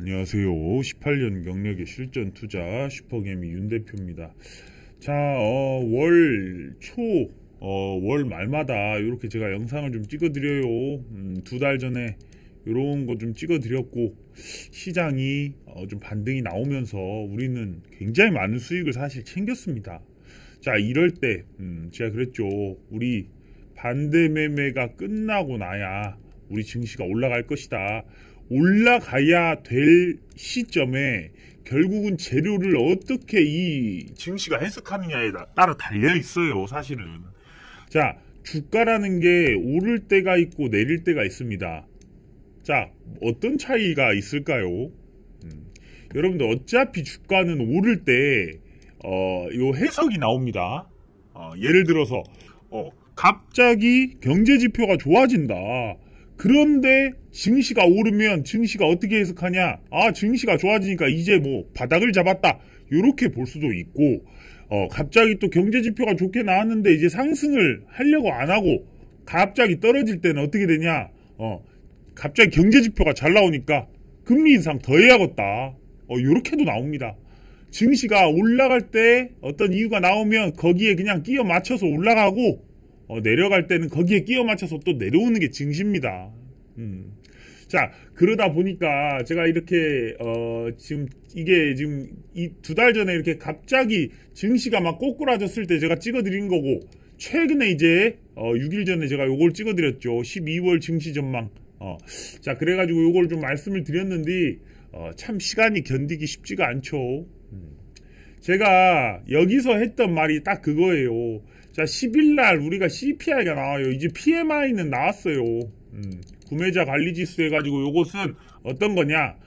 안녕하세요. 18년 경력의 실전 투자 슈퍼개미 윤 대표입니다. 자, 월 초, 월 말마다 이렇게 제가 영상을 좀 찍어드려요. 2달 전에 이런 거 좀 찍어드렸고, 시장이 좀 반등이 나오면서 우리는 굉장히 많은 수익을 사실 챙겼습니다. 자, 이럴 때, 제가 그랬죠. 우리 반대 매매가 끝나고 나야 우리 증시가 올라갈 것이다. 올라가야 될 시점에 결국은 재료를 어떻게 이 증시가 해석하느냐에 따라 달려 있어요, 사실은. 자, 주가라는 게 오를 때가 있고 내릴 때가 있습니다. 자, 어떤 차이가 있을까요? 여러분들 어차피 주가는 오를 때 요 해석이 나옵니다. 예를 들어서 갑자기 경제 지표가 좋아진다. 그런데 증시가 오르면 증시가 어떻게 해석하냐? 증시가 좋아지니까 이제 뭐 바닥을 잡았다. 이렇게 볼 수도 있고, 갑자기 또 경제 지표가 좋게 나왔는데 이제 상승을 하려고 안 하고 갑자기 떨어질 때는 어떻게 되냐? 갑자기 경제 지표가 잘 나오니까 금리 인상 더 해야겠다. 이렇게도 나옵니다. 증시가 올라갈 때 어떤 이유가 나오면 거기에 그냥 끼워 맞춰서 올라가고, 내려갈 때는 거기에 끼워 맞춰서 또 내려오는 게 증시입니다. 자, 그러다 보니까 제가 이렇게 지금 이 2달 전에 이렇게 갑자기 증시가 막 꼬꾸라졌을 때 제가 찍어드린 거고, 최근에 이제 6일 전에 제가 요걸 찍어드렸죠. 12월 증시 전망. 자, 그래가지고 요걸 좀 말씀을 드렸는데 참 시간이 견디기 쉽지가 않죠. 제가 여기서 했던 말이 딱 그거예요. 자, 10일날 우리가 CPI가 나와요. 이제 PMI는 나왔어요. 구매자 관리지수 해가지고 요것은 어떤 거냐?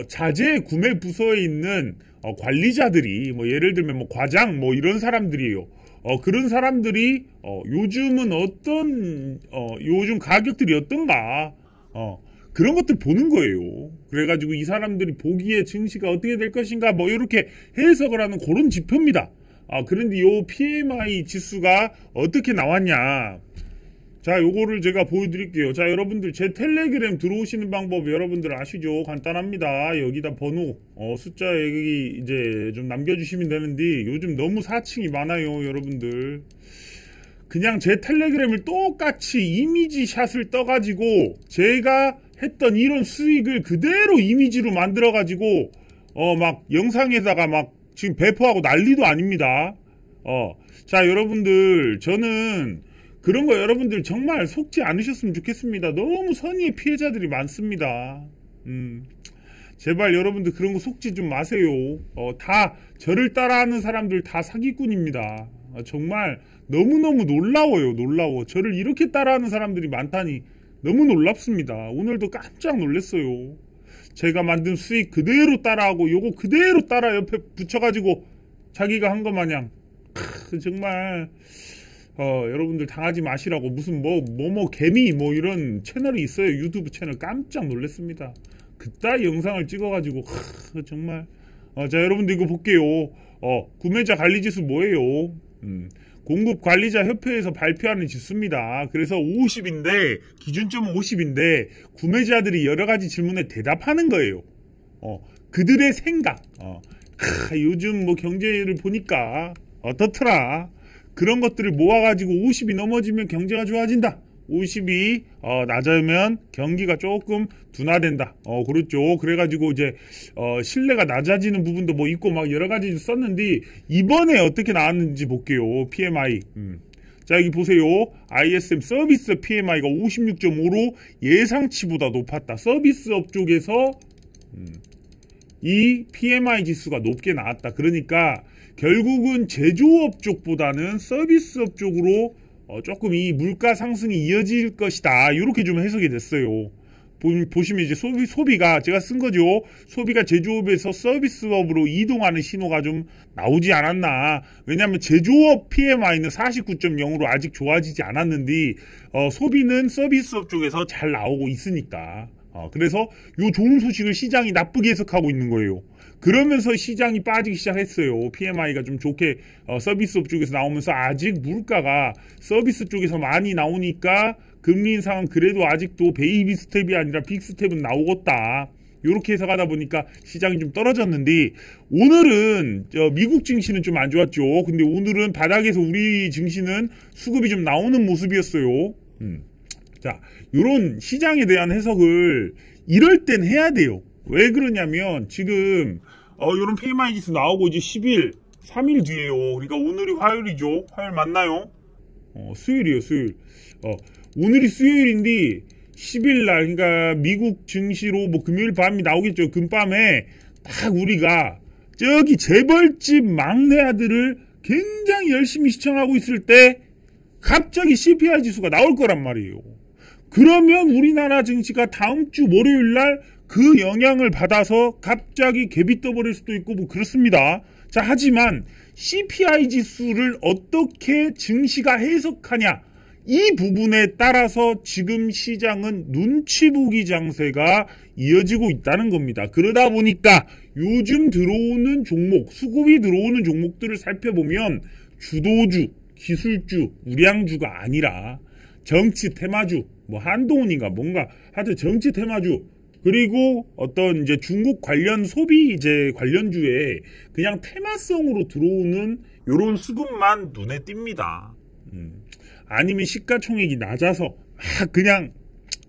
자재 구매 부서에 있는 관리자들이, 뭐 예를 들면 뭐 과장 뭐 이런 사람들이에요. 그런 사람들이 요즘은 요즘 가격들이 어떤가? 그런 것들 보는 거예요. 그래가지고 이 사람들이 보기에 증시가 어떻게 될 것인가 뭐 이렇게 해석을 하는 그런 지표입니다. 그런데 요 PMI 지수가 어떻게 나왔냐? 자, 요거를 제가 보여드릴게요. 자, 여러분들 제 텔레그램 들어오시는 방법 여러분들 아시죠? 간단합니다. 여기다 번호, 숫자 여기 이제 좀 남겨주시면 되는데 요즘 너무 사칭이 많아요, 여러분들. 그냥 제 텔레그램을 똑같이 이미지 샷을 떠가지고 제가 했던 이런 수익을 그대로 이미지로 만들어가지고 막 영상에다가 막 지금 배포하고 난리도 아닙니다. 자, 여러분들 저는 그런 거 여러분들 정말 속지 않으셨으면 좋겠습니다. 너무 선의의 피해자들이 많습니다. 제발 여러분들 그런 거 속지 좀 마세요. 다 저를 따라하는 사람들 다 사기꾼입니다. 정말 너무너무 놀라워요. 놀라워. 저를 이렇게 따라하는 사람들이 많다니 너무 놀랍습니다. 오늘도 깜짝 놀랐어요. 제가 만든 수익 그대로 따라하고 요거 그대로 따라 옆에 붙여가지고 자기가 한 거 마냥 정말 여러분들 당하지 마시라고 무슨 개미 뭐 이런 채널이 있어요. 유튜브 채널 깜짝 놀랐습니다. 그따위 영상을 찍어가지고 정말 자, 여러분들 이거 볼게요. 구매자 관리지수 뭐예요? 공급관리자협회에서 발표하는 지수입니다. 그래서 50인데 기준점은 50인데 구매자들이 여러가지 질문에 대답하는 거예요. 그들의 생각. 요즘 뭐 경제를 보니까 어떻더라. 그런 것들을 모아가지고 50이 넘어지면 경제가 좋아진다. 50이 낮으면 경기가 조금 둔화된다. 그렇죠. 그래가지고 이제 신뢰가 낮아지는 부분도 뭐 있고 막 여러 가지 썼는데 이번에 어떻게 나왔는지 볼게요. PMI. 자, 여기 보세요. ISM 서비스 PMI가 56.5로 예상치보다 높았다. 서비스업 쪽에서 이 PMI 지수가 높게 나왔다. 그러니까 결국은 제조업 쪽보다는 서비스업 쪽으로 조금 이 물가 상승이 이어질 것이다. 이렇게 좀 해석이 됐어요. 보시면 이제 소비가 제가 쓴 거죠. 소비가 제조업에서 서비스업으로 이동하는 신호가 좀 나오지 않았나. 왜냐하면 제조업 PMI는 49.0으로 아직 좋아지지 않았는데 소비는 서비스업 쪽에서 잘 나오고 있으니까. 그래서 요 좋은 소식을 시장이 나쁘게 해석하고 있는 거예요. 그러면서 시장이 빠지기 시작했어요. PMI가 좀 좋게 서비스업 쪽에서 나오면서 아직 물가가 서비스 쪽에서 많이 나오니까 금리 인상은 그래도 아직도 베이비 스텝이 아니라 빅 스텝은 나오겠다. 요렇게 해석하다 보니까 시장이 좀 떨어졌는데 오늘은 미국 증시는 좀 안 좋았죠. 근데 오늘은 바닥에서 우리 증시는 수급이 좀 나오는 모습이었어요. 자, 요런 시장에 대한 해석을 이럴 땐 해야 돼요. 왜 그러냐면 지금 요런 PMI 지수 나오고 이제 10일 3일 뒤에요. 그러니까 오늘이 화요일이죠. 화요일 맞나요? 수요일이에요, 수요일. 오늘이 수요일인데 10일 날, 그러니까 미국 증시로 뭐 금요일 밤이 나오겠죠. 금밤에 딱 우리가 저기 재벌집 막내 아들을 굉장히 열심히 시청하고 있을 때 갑자기 CPI 지수가 나올 거란 말이에요. 그러면 우리나라 증시가 다음 주 월요일 날 그 영향을 받아서 갑자기 갭이 떠버릴 수도 있고 뭐 그렇습니다. 자, 하지만 CPI 지수를 어떻게 증시가 해석하냐, 이 부분에 따라서 지금 시장은 눈치 보기 장세가 이어지고 있다는 겁니다. 그러다 보니까 요즘 들어오는 종목, 수급이 들어오는 종목들을 살펴보면 주도주, 기술주, 우량주가 아니라 정치 테마주, 뭐 한동훈인가 뭔가 하여튼 정치 테마주, 그리고 어떤 이제 중국 관련 소비 이제 관련주에 그냥 테마성으로 들어오는 요런 수급만 눈에 띕니다. 아니면 시가총액이 낮아서 그냥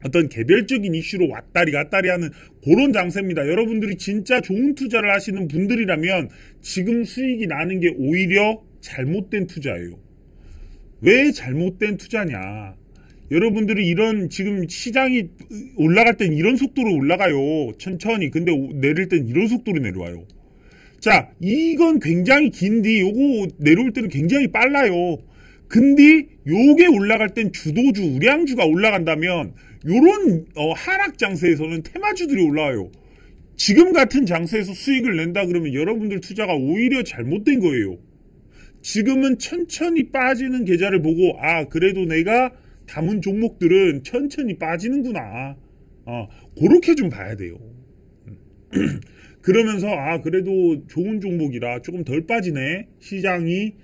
어떤 개별적인 이슈로 왔다리 갔다리 하는 그런 장세입니다. 여러분들이 진짜 좋은 투자를 하시는 분들이라면 지금 수익이 나는 게 오히려 잘못된 투자예요. 왜 잘못된 투자냐? 여러분들이 이런 지금 시장이 올라갈 땐 이런 속도로 올라가요. 천천히. 근데 내릴 땐 이런 속도로 내려와요. 자, 이건 굉장히 긴데 요거 내려올 때는 굉장히 빨라요. 근데 요게 올라갈 땐 주도주, 우량주가 올라간다면 요런 하락 장세에서는 테마주들이 올라와요. 지금 같은 장세에서 수익을 낸다 그러면 여러분들 투자가 오히려 잘못된 거예요. 지금은 천천히 빠지는 계좌를 보고 그래도 내가 담은 종목들은 천천히 빠지는구나. 그렇게 좀 봐야 돼요. 그러면서 그래도 좋은 종목이라 조금 덜 빠지네. 시장이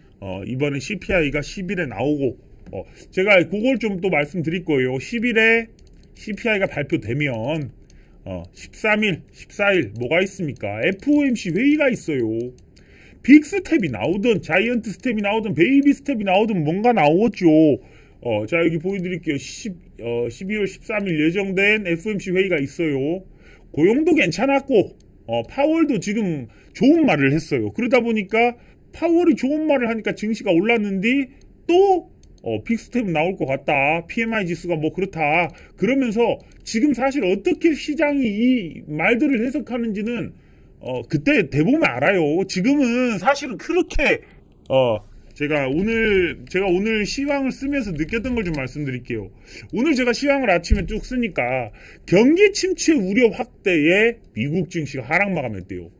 이번에 CPI가 10일에 나오고 제가 그걸 좀 또 말씀드릴 거예요. 10일에 CPI가 발표되면 13일, 14일 뭐가 있습니까? FOMC 회의가 있어요. 빅 스텝이 나오든 자이언트 스텝이 나오든 베이비 스텝이 나오든 뭔가 나오겠죠. 자, 여기 보여드릴게요. 12월 13일 예정된 FOMC 회의가 있어요. 고용도 괜찮았고 파월도 지금 좋은 말을 했어요. 그러다 보니까 파월이 좋은 말을 하니까 증시가 올랐는데 또 빅스텝 나올 것 같다. PMI 지수가 뭐 그렇다. 그러면서 지금 사실 어떻게 시장이 이 말들을 해석하는지는 그때 대보면 알아요. 지금은 사실은 그렇게 제가 오늘 시황을 쓰면서 느꼈던 걸 좀 말씀드릴게요. 오늘 제가 시황을 아침에 쭉 쓰니까 경기 침체 우려 확대에 미국 증시가 하락 마감했대요.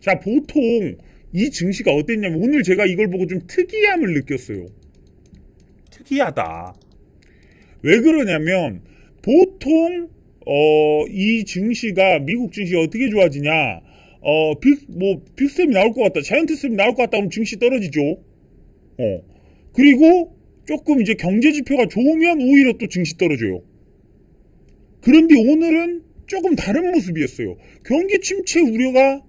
자, 보통 이 증시가 어땠냐면 오늘 제가 이걸 보고 좀 특이함을 느꼈어요. 특이하다. 왜 그러냐면 보통 이 증시가 미국 증시가 어떻게 좋아지냐? 빅스텝이 나올 것 같다. 자이언트 스텝이 나올 것 같다. 그럼 증시 떨어지죠. 그리고 조금 이제 경제 지표가 좋으면 오히려 또 증시 떨어져요. 그런데 오늘은 조금 다른 모습이었어요. 경기 침체 우려가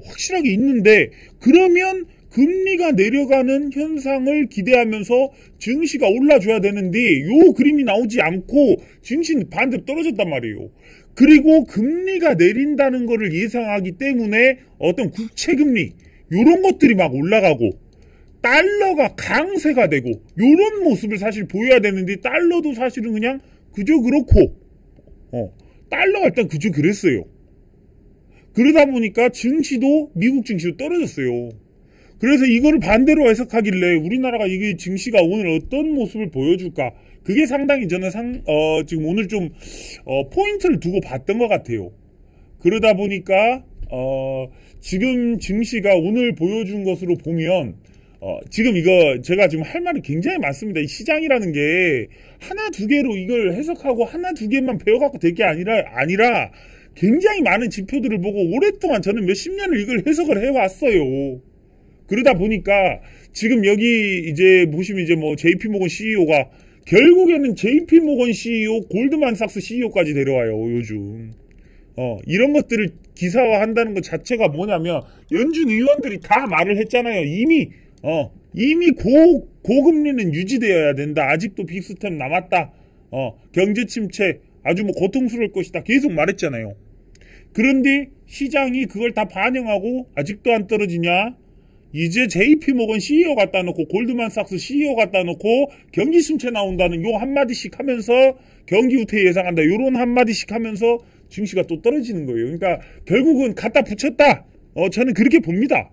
확실하게 있는데 그러면 금리가 내려가는 현상을 기대하면서 증시가 올라줘야 되는데 요 그림이 나오지 않고 증시는 반대로 떨어졌단 말이에요. 그리고 금리가 내린다는 것을 예상하기 때문에 어떤 국채금리 요런 것들이 막 올라가고 달러가 강세가 되고 요런 모습을 사실 보여야 되는데 달러도 사실은 그냥 그저 그렇고 달러가 일단 그저 그랬어요. 그러다 보니까 증시도 미국 증시도 떨어졌어요. 그래서 이거를 반대로 해석하길래 우리나라가 이게 증시가 오늘 어떤 모습을 보여줄까, 그게 상당히 저는 지금 오늘 좀 포인트를 두고 봤던 것 같아요. 그러다 보니까 지금 증시가 오늘 보여준 것으로 보면 지금 이거 제가 지금 할 말이 굉장히 많습니다. 이 시장이라는 게 하나 두 개로 이걸 해석하고 하나 두 개만 배워갖고 될 게 아니라 굉장히 많은 지표들을 보고 오랫동안 저는 몇십 년을 이걸 해석을 해왔어요. 그러다 보니까 지금 여기 이제 보시면 이제 뭐 JP모건 CEO가 결국에는 JP모건 CEO, 골드만삭스 CEO까지 데려와요, 요즘. 이런 것들을 기사화한다는 것 자체가 뭐냐면 연준 의원들이 다 말을 했잖아요. 이미 고금리는 유지되어야 된다. 아직도 빅스텝 남았다. 경제 침체 아주 뭐 고통스러울 것이다. 계속 말했잖아요. 그런데 시장이 그걸 다 반영하고 아직도 안 떨어지냐? 이제 JP모건 CEO 갖다 놓고 골드만삭스 CEO 갖다 놓고 경기 침체 나온다는 요 한마디씩 하면서 경기 후퇴 예상한다. 요런 한마디씩 하면서 증시가 또 떨어지는 거예요. 그러니까 결국은 갖다 붙였다. 저는 그렇게 봅니다.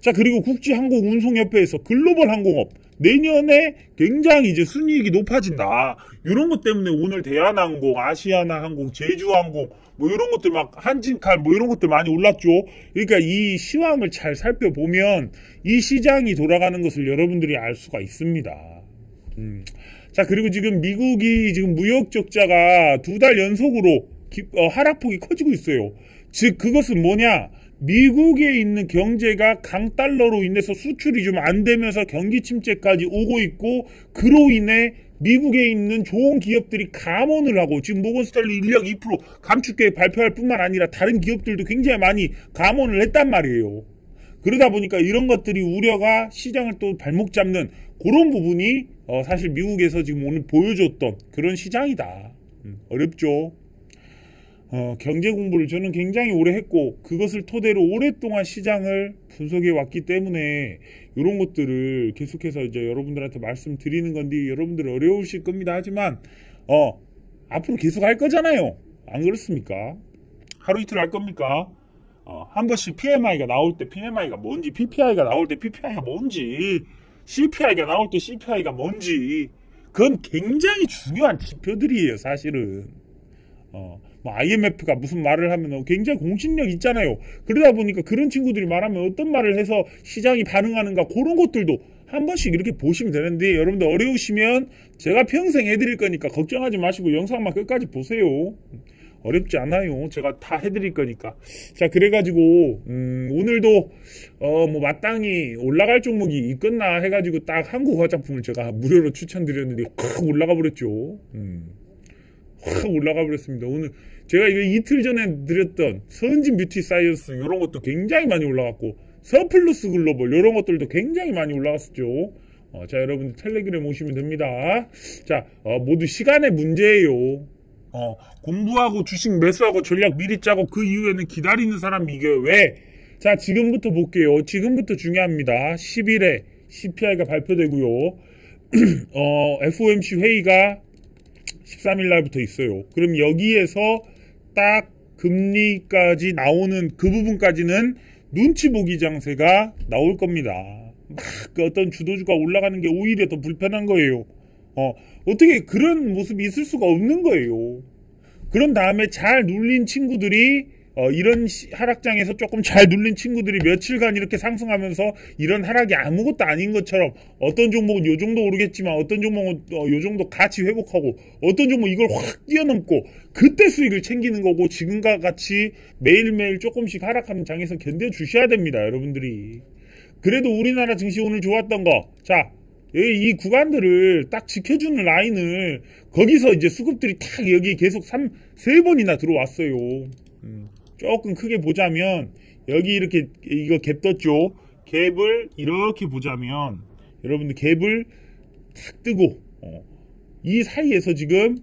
자, 그리고 국제항공운송협회에서 글로벌 항공업 내년에 굉장히 이제 순이익이 높아진다. 이런 것 때문에 오늘 대한항공, 아시아나항공, 제주항공 뭐 이런 것들 막 한진칼 뭐 이런 것들 많이 올랐죠. 그러니까 이 시황을 잘 살펴보면 이 시장이 돌아가는 것을 여러분들이 알 수가 있습니다. 자, 그리고 지금 미국이 지금 무역 적자가 2달 연속으로 하락폭이 커지고 있어요. 즉 그것은 뭐냐? 미국에 있는 경제가 강달러로 인해서 수출이 좀 안 되면서 경기 침체까지 오고 있고, 그로 인해 미국에 있는 좋은 기업들이 감원을 하고, 지금 모건스탠리 인력 2% 감축계획 발표할 뿐만 아니라 다른 기업들도 굉장히 많이 감원을 했단 말이에요. 그러다 보니까 이런 것들이 우려가 시장을 또 발목 잡는 그런 부분이 사실 미국에서 지금 오늘 보여줬던 그런 시장이다. 어렵죠. 경제 공부를 저는 굉장히 오래 했고 그것을 토대로 오랫동안 시장을 분석해 왔기 때문에 이런 것들을 계속해서 이제 여러분들한테 말씀드리는 건데 여러분들 어려우실 겁니다. 하지만 앞으로 계속 할 거잖아요. 안 그렇습니까? 하루 이틀 할 겁니까? 한 번씩 PMI가 나올 때 PMI가 뭔지, PPI가 나올 때 PPI가 뭔지, CPI가 나올 때 CPI가 뭔지, 그건 굉장히 중요한 지표들이에요, 사실은. 뭐 IMF가 무슨 말을 하면 굉장히 공신력 있잖아요. 그러다 보니까 그런 친구들이 말하면 어떤 말을 해서 시장이 반응하는가, 그런 것들도 한 번씩 이렇게 보시면 되는데, 여러분들 어려우시면 제가 평생 해드릴 거니까 걱정하지 마시고 영상만 끝까지 보세요. 어렵지 않아요. 제가 다 해드릴 거니까. 자, 그래가지고 오늘도 뭐 마땅히 올라갈 종목이 있겠나 해가지고 딱 한국 화장품을 제가 무료로 추천드렸는데 확 올라가 버렸죠. 확 올라가 버렸습니다. 오늘 제가 이거 이틀 전에 드렸던 선진 뷰티 사이언스 이런 것도 굉장히 많이 올라갔고, 서플러스 글로벌 이런 것들도 굉장히 많이 올라갔었죠. 자, 여러분들 텔레그램 오시면 됩니다. 자, 모두 시간의 문제예요. 공부하고 주식 매수하고 전략 미리 짜고 그 이후에는 기다리는 사람이 이겨요. 왜? 자, 지금부터 볼게요. 지금부터 중요합니다. 10일에 CPI가 발표되고요. FOMC 회의가 13일 날부터 있어요. 그럼 여기에서 딱 금리까지 나오는 그 부분까지는 눈치 보기 장세가 나올 겁니다. 막 그 어떤 주도주가 올라가는 게 오히려 더 불편한 거예요. 어떻게 그런 모습이 있을 수가 없는 거예요. 그런 다음에 잘 눌린 친구들이 이런 하락장에서 조금 잘 눌린 친구들이 며칠간 이렇게 상승하면서 이런 하락이 아무것도 아닌 것처럼, 어떤 종목은 요 정도 오르겠지만 어떤 종목은 요 정도 같이 회복하고 어떤 종목은 이걸 확 뛰어넘고 그때 수익을 챙기는 거고, 지금과 같이 매일매일 조금씩 하락하는 장에서 견뎌주셔야 됩니다. 여러분들이. 그래도 우리나라 증시 오늘 좋았던 거, 자, 이 구간들을 딱 지켜주는 라인을, 거기서 이제 수급들이 딱 여기 계속 3번이나 들어왔어요. 조금 크게 보자면 여기 이렇게 이거 갭 떴죠. 갭을 이렇게 보자면 여러분들 갭을 탁 뜨고 이 사이에서 지금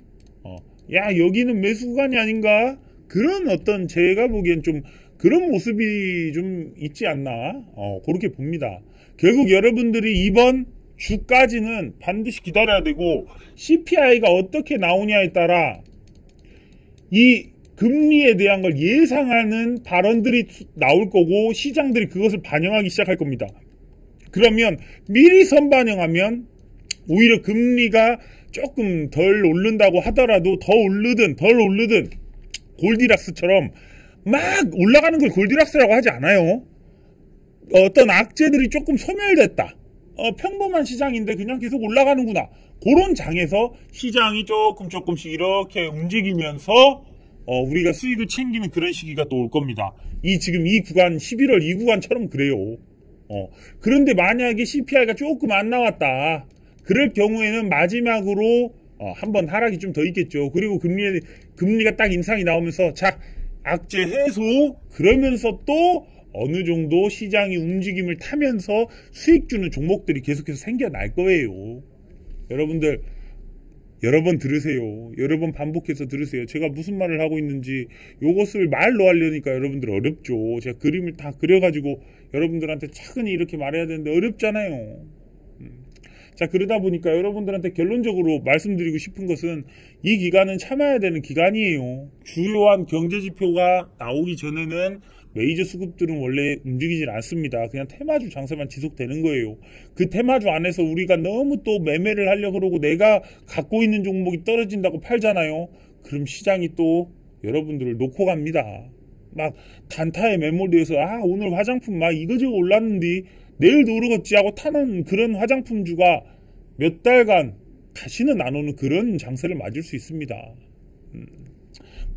야, 여기는 매수 구간이 아닌가, 그런 어떤 제가 보기엔 좀 그런 모습이 좀 있지 않나, 그렇게 봅니다. 결국 여러분들이 이번 주까지는 반드시 기다려야 되고, CPI가 어떻게 나오냐에 따라 이 금리에 대한 걸 예상하는 발언들이 나올 거고, 시장들이 그것을 반영하기 시작할 겁니다. 그러면 미리 선반영하면 오히려 금리가 조금 덜 오른다고 하더라도 더 오르든 덜 오르든 골디락스처럼 막 올라가는 걸 골디락스라고 하지 않아요. 어떤 악재들이 조금 소멸됐다, 평범한 시장인데 그냥 계속 올라가는구나, 그런 장에서 시장이 조금씩 이렇게 움직이면서 우리가 수익을 챙기는 그런 시기가 또 올 겁니다. 지금 이 구간, 11월 이 구간처럼 그래요. 그런데 만약에 CPI가 조금 안 나왔다, 그럴 경우에는 마지막으로 한번 하락이 좀 더 있겠죠. 그리고 금리가 딱 인상이 나오면서, 자, 악재 해소, 그러면서 또 어느 정도 시장이 움직임을 타면서 수익 주는 종목들이 계속해서 생겨날 거예요. 여러분들 여러 번 들으세요. 여러 번 반복해서 들으세요. 제가 무슨 말을 하고 있는지 이것을 말로 하려니까 여러분들 어렵죠. 제가 그림을 다 그려가지고 여러분들한테 차근히 이렇게 말해야 되는데 어렵잖아요. 자, 그러다 보니까 여러분들한테 결론적으로 말씀드리고 싶은 것은 이 기간은 참아야 되는 기간이에요. 주요한 경제지표가 나오기 전에는 메이저 수급들은 원래 움직이질 않습니다. 그냥 테마주 장세만 지속되는 거예요. 그 테마주 안에서 우리가 너무 또 매매를 하려고 그러고 내가 갖고 있는 종목이 떨어진다고 팔잖아요. 그럼 시장이 또 여러분들을 놓고 갑니다. 막 단타에 매몰돼서 오늘 화장품 막 이거저거 올랐는데 내일도 오르겠지 하고 타는 그런 화장품주가 몇 달간 다시는 안 오는 그런 장세를 맞을 수 있습니다.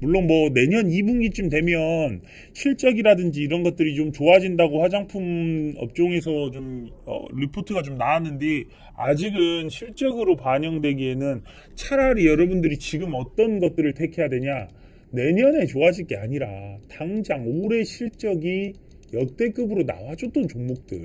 물론 뭐 내년 2분기쯤 되면 실적이라든지 이런 것들이 좀 좋아진다고 화장품 업종에서 좀 리포트가 좀 나왔는데 아직은 실적으로 반영되기에는 차라리 여러분들이 지금 어떤 것들을 택해야 되냐, 내년에 좋아질 게 아니라 당장 올해 실적이 역대급으로 나와줬던 종목들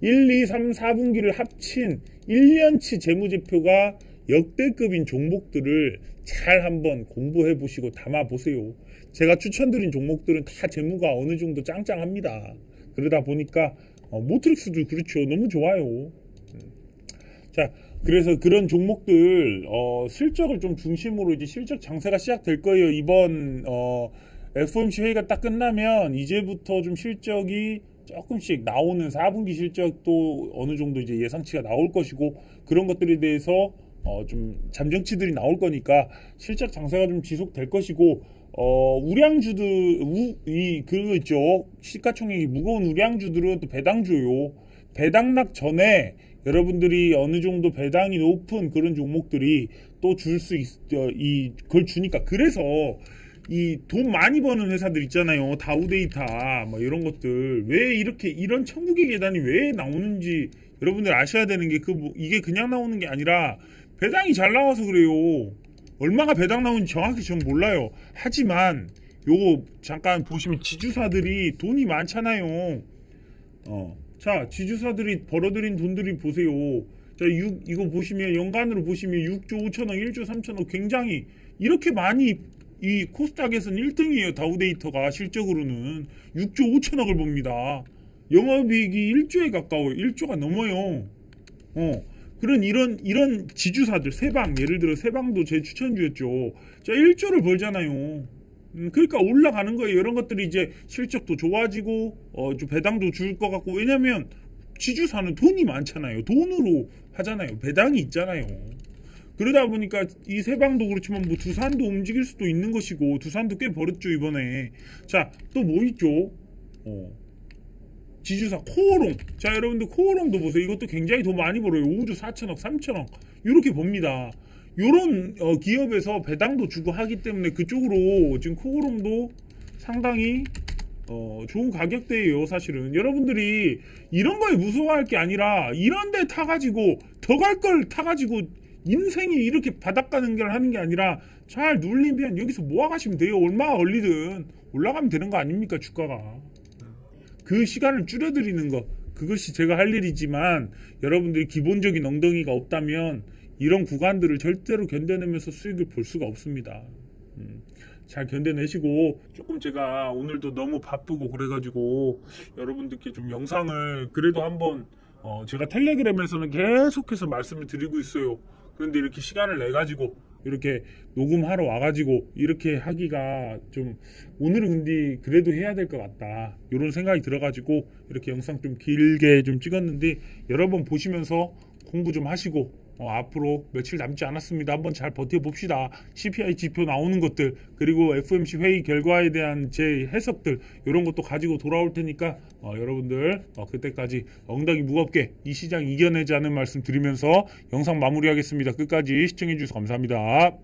1, 2, 3, 4분기를 합친 1년치 재무제표가 역대급인 종목들을 잘 한번 공부해 보시고 담아 보세요. 제가 추천드린 종목들은 다 재무가 어느 정도 짱짱합니다. 그러다 보니까 모트릭스도 그렇죠. 너무 좋아요. 자, 그래서 그런 종목들 실적을 좀 중심으로 이제 실적 장세가 시작될 거예요. 이번 FOMC 회의가 딱 끝나면 이제부터 좀 실적이 조금씩 나오는 4분기 실적도 어느 정도 이제 예상치가 나올 것이고 그런 것들에 대해서 좀 잠정치들이 나올 거니까 실적 장세가 좀 지속될 것이고 우량주들 그거 있죠. 시가총액이 무거운 우량주들은 또 배당주요. 배당락 전에 여러분들이 어느 정도 배당이 높은 그런 종목들이 또 줄 수 그걸 주니까 그래서 이 돈 많이 버는 회사들 있잖아요. 다우데이터 뭐 이런 것들 왜 이렇게 이런 천국의 계단이 왜 나오는지 여러분들 아셔야 되는 게 이게 그냥 나오는 게 아니라 배당이 잘 나와서 그래요. 얼마가 배당 나오는지 정확히 전 몰라요. 하지만 요거 잠깐 보시면 지주사들이 돈이 많잖아요. 자, 지주사들이 벌어들인 돈들이 보세요. 자, 이거 보시면 연간으로 보시면 6조 5천억, 1조 3천억 굉장히 이렇게 많이 이 코스닥에서는 1등이에요. 다우데이터가 실적으로는 6조 5천억을 봅니다. 영업이익이 1조에 가까워요. 1조가 넘어요. 그런 이런 지주사들 세방 예를 들어 세방도 제 추천주였죠. 자, 1조를 벌잖아요. 그러니까 올라가는 거예요. 이런 것들이 이제 실적도 좋아지고 좀 배당도 줄 것 같고 왜냐면 지주사는 돈이 많잖아요. 돈으로 하잖아요. 배당이 있잖아요. 그러다 보니까 이 세방도 그렇지만 뭐 두산도 움직일 수도 있는 것이고 두산도 꽤 벌었죠 이번에. 자, 또 뭐 있죠? 지주사 코오롱. 자, 여러분들 코오롱도 보세요. 이것도 굉장히 돈 많이 벌어요. 5조 4천억 3천억 이렇게 법니다. 요런 기업에서 배당도 주고 하기 때문에 그쪽으로 지금 코오롱도 상당히 좋은 가격대예요. 사실은 여러분들이 이런 거에 무서워할 게 아니라 이런 데 타가지고 더 갈 걸 타가지고 인생이 이렇게 바닥가 연결하는 게 아니라 잘 눌리면 여기서 모아가시면 돼요. 얼마가 걸리든 올라가면 되는 거 아닙니까? 주가가. 그 시간을 줄여드리는 거 그것이 제가 할 일이지만 여러분들이 기본적인 엉덩이가 없다면 이런 구간들을 절대로 견뎌내면서 수익을 볼 수가 없습니다. 잘 견뎌내시고 조금 제가 오늘도 너무 바쁘고 그래가지고 여러분들께 좀 영상을 그래도 한번 제가 텔레그램에서는 계속해서 말씀을 드리고 있어요. 그런데 이렇게 시간을 내가지고 이렇게 녹음하러 와가지고 이렇게 하기가 좀 오늘은 근데 그래도 해야 될 것 같다 이런 생각이 들어가지고 이렇게 영상 좀 길게 좀 찍었는데 여러 번 보시면서 공부 좀 하시고 앞으로 며칠 남지 않았습니다. 한번 잘 버텨봅시다. CPI 지표 나오는 것들 그리고 FOMC 회의 결과에 대한 제 해석들 이런 것도 가지고 돌아올 테니까 여러분들 그때까지 엉덩이 무겁게 이 시장 이겨내자는 말씀 드리면서 영상 마무리하겠습니다. 끝까지 시청해 주셔서 감사합니다.